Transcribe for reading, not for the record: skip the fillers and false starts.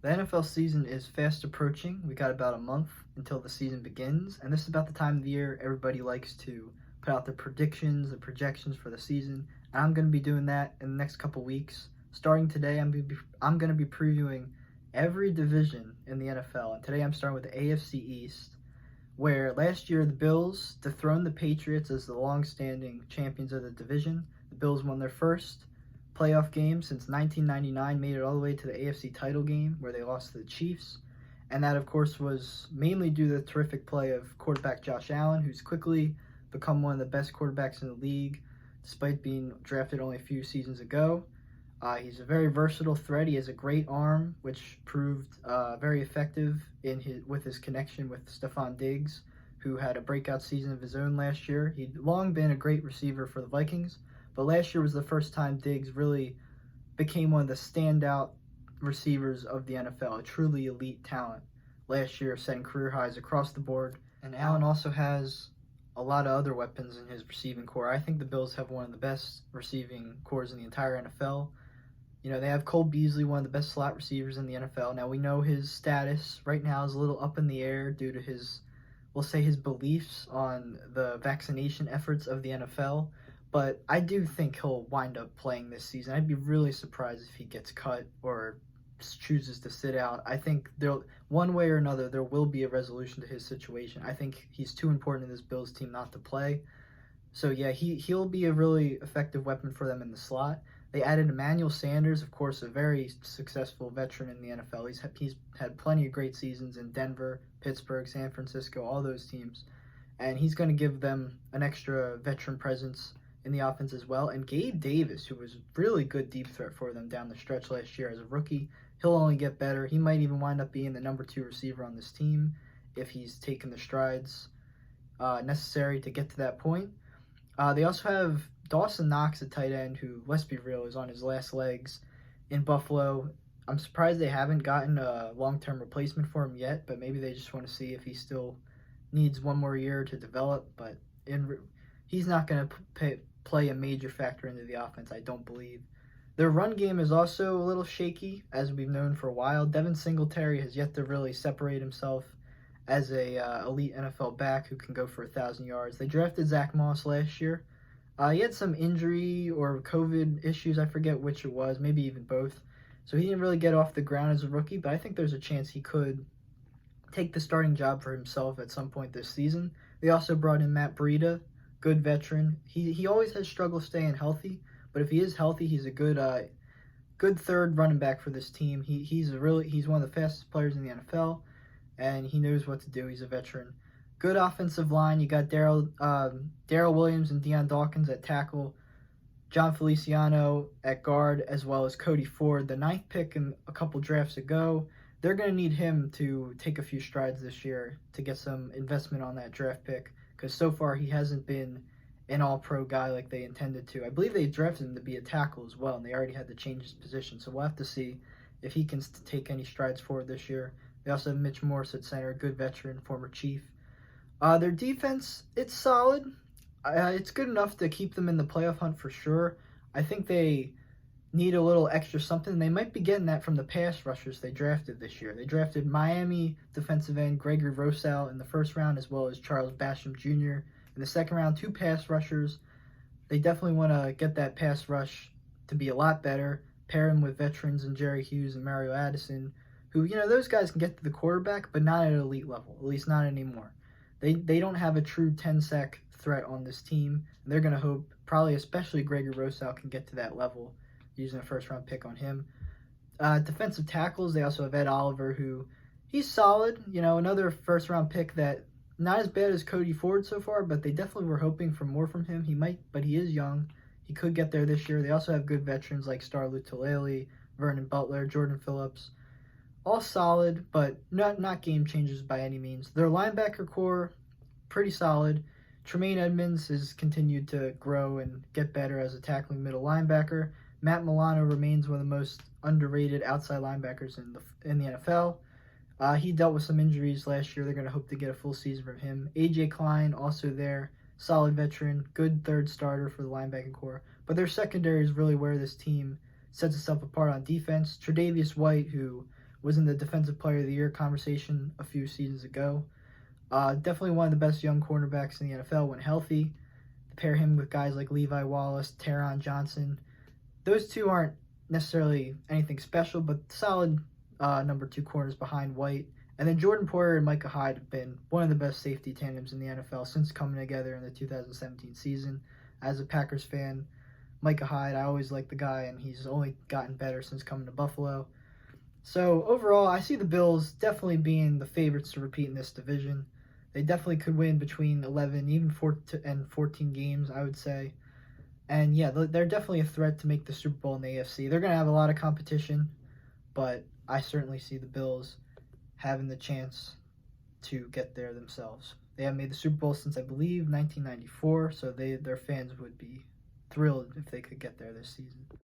The NFL season is fast approaching. We got about a month until the season begins, and this is about the time of the year everybody likes to put out their predictions and projections for the season. And I'm going to be doing that in the next couple weeks. Starting today, I'm going to be previewing every division in the NFL, and today I'm starting with the AFC East, where last year the Bills dethroned the Patriots as the long-standing champions of the division. The Bills won their first playoff game since 1999, made it all the way to the AFC title game where they lost to the Chiefs. And that, of course, was mainly due to the terrific play of quarterback Josh Allen, who's quickly become one of the best quarterbacks in the league, despite being drafted only a few seasons ago. He's a very versatile threat. He has a great arm, which proved very effective with his connection with Stephon Diggs, who had a breakout season of his own last year. He'd long been a great receiver for the Vikings, but last year was the first time Diggs really became one of the standout receivers of the NFL, a truly elite talent. Last year, setting career highs across the board. And Allen also has a lot of other weapons in his receiving core. I think the Bills have one of the best receiving cores in the entire NFL. You know, they have Cole Beasley, one of the best slot receivers in the NFL. Now, we know his status right now is a little up in the air due to we'll say his beliefs on the vaccination efforts of the NFL. But I do think he'll wind up playing this season. I'd be really surprised if he gets cut or chooses to sit out. I think one way or another, there will be a resolution to his situation. I think he's too important in this Bills team not to play. So yeah, he'll be a really effective weapon for them in the slot. They added Emmanuel Sanders, of course, a very successful veteran in the NFL. He's had plenty of great seasons in Denver, Pittsburgh, San Francisco, all those teams. And he's going to give them an extra veteran presence in the offense as well. And Gabe Davis, who was really good deep threat for them down the stretch last year as a rookie, he'll only get better. He might even wind up being the number 2 receiver on this team if he's taken the strides necessary to get to that point. They also have Dawson Knox, a tight end, who, let's be real, is on his last legs in Buffalo. I'm surprised they haven't gotten a long-term replacement for him yet, but maybe they just want to see if he still needs one more year to develop. But he's not going to play a major factor into the offense, I don't believe. Their run game is also a little shaky, as we've known for a while. Devin Singletary has yet to really separate himself as a elite NFL back who can go for 1,000 yards. They drafted Zach Moss last year. He had some injury or COVID issues, I forget which it was, maybe even both. So he didn't really get off the ground as a rookie, but I think there's a chance he could take the starting job for himself at some point this season. They also brought in Matt Breida, good veteran. He always has struggled staying healthy, but if he is healthy, he's a good third running back for this team. He's one of the fastest players in the NFL, and he knows what to do. He's a veteran. Good offensive line. You got Darrell Williams and Deion Dawkins at tackle, John Feliciano at guard, as well as Cody Ford, the 9th pick in a couple drafts ago. They're going to need him to take a few strides this year to get some investment on that draft pick, because so far he hasn't been an all-pro guy like they intended to. I believe they drafted him to be a tackle as well, and they already had to change his position, so we'll have to see if he can take any strides forward this year. They also have Mitch Morrison at center, good veteran, former Chief. Their defense, it's solid. It's good enough to keep them in the playoff hunt for sure. I think they need a little extra something. They might be getting that from the pass rushers they drafted this year. They drafted Miami defensive end Gregory Rousseau in the first round, as well as Charles Basham Jr. in the second round. 2 pass rushers. They definitely want to get that pass rush to be a lot better. Pair them with veterans in Jerry Hughes and Mario Addison, who, those guys can get to the quarterback, but not at an elite level, at least not anymore. They don't have a true 10-sack threat on this team, and they're going to hope, probably especially Gregory Rousseau, can get to that level using a first-round pick on him. Defensive tackles, they also have Ed Oliver, who he's solid, another first-round pick that not as bad as Cody Ford so far, but they definitely were hoping for more from him. But he is young. He could get there this year. They also have good veterans like Star Lotulelei, Vernon Butler, Jordan Phillips. All solid, but not game changers by any means. Their linebacker core, pretty solid. Tremaine Edmonds has continued to grow and get better as a tackling middle linebacker. Matt Milano remains one of the most underrated outside linebackers in the NFL. He dealt with some injuries last year. They're going to hope to get a full season from him. A.J. Klein, also there. Solid veteran. Good third starter for the linebacking core. But their secondary is really where this team sets itself apart on defense. Tre'Davious White, who was in the Defensive Player of the Year conversation a few seasons ago. Definitely one of the best young cornerbacks in the NFL when healthy. Pair him with guys like Levi Wallace, Taron Johnson. Those two aren't necessarily anything special, but solid number 2 corners behind White. And then Jordan Poyer and Micah Hyde have been one of the best safety tandems in the NFL since coming together in the 2017 season. As a Packers fan, Micah Hyde, I always liked the guy, and he's only gotten better since coming to Buffalo. So overall, I see the Bills definitely being the favorites to repeat in this division. They definitely could win between 11, even 14 games, I would say. And yeah, they're definitely a threat to make the Super Bowl in the AFC. They're going to have a lot of competition, but I certainly see the Bills having the chance to get there themselves. They haven't made the Super Bowl since, I believe, 1994, so their fans would be thrilled if they could get there this season.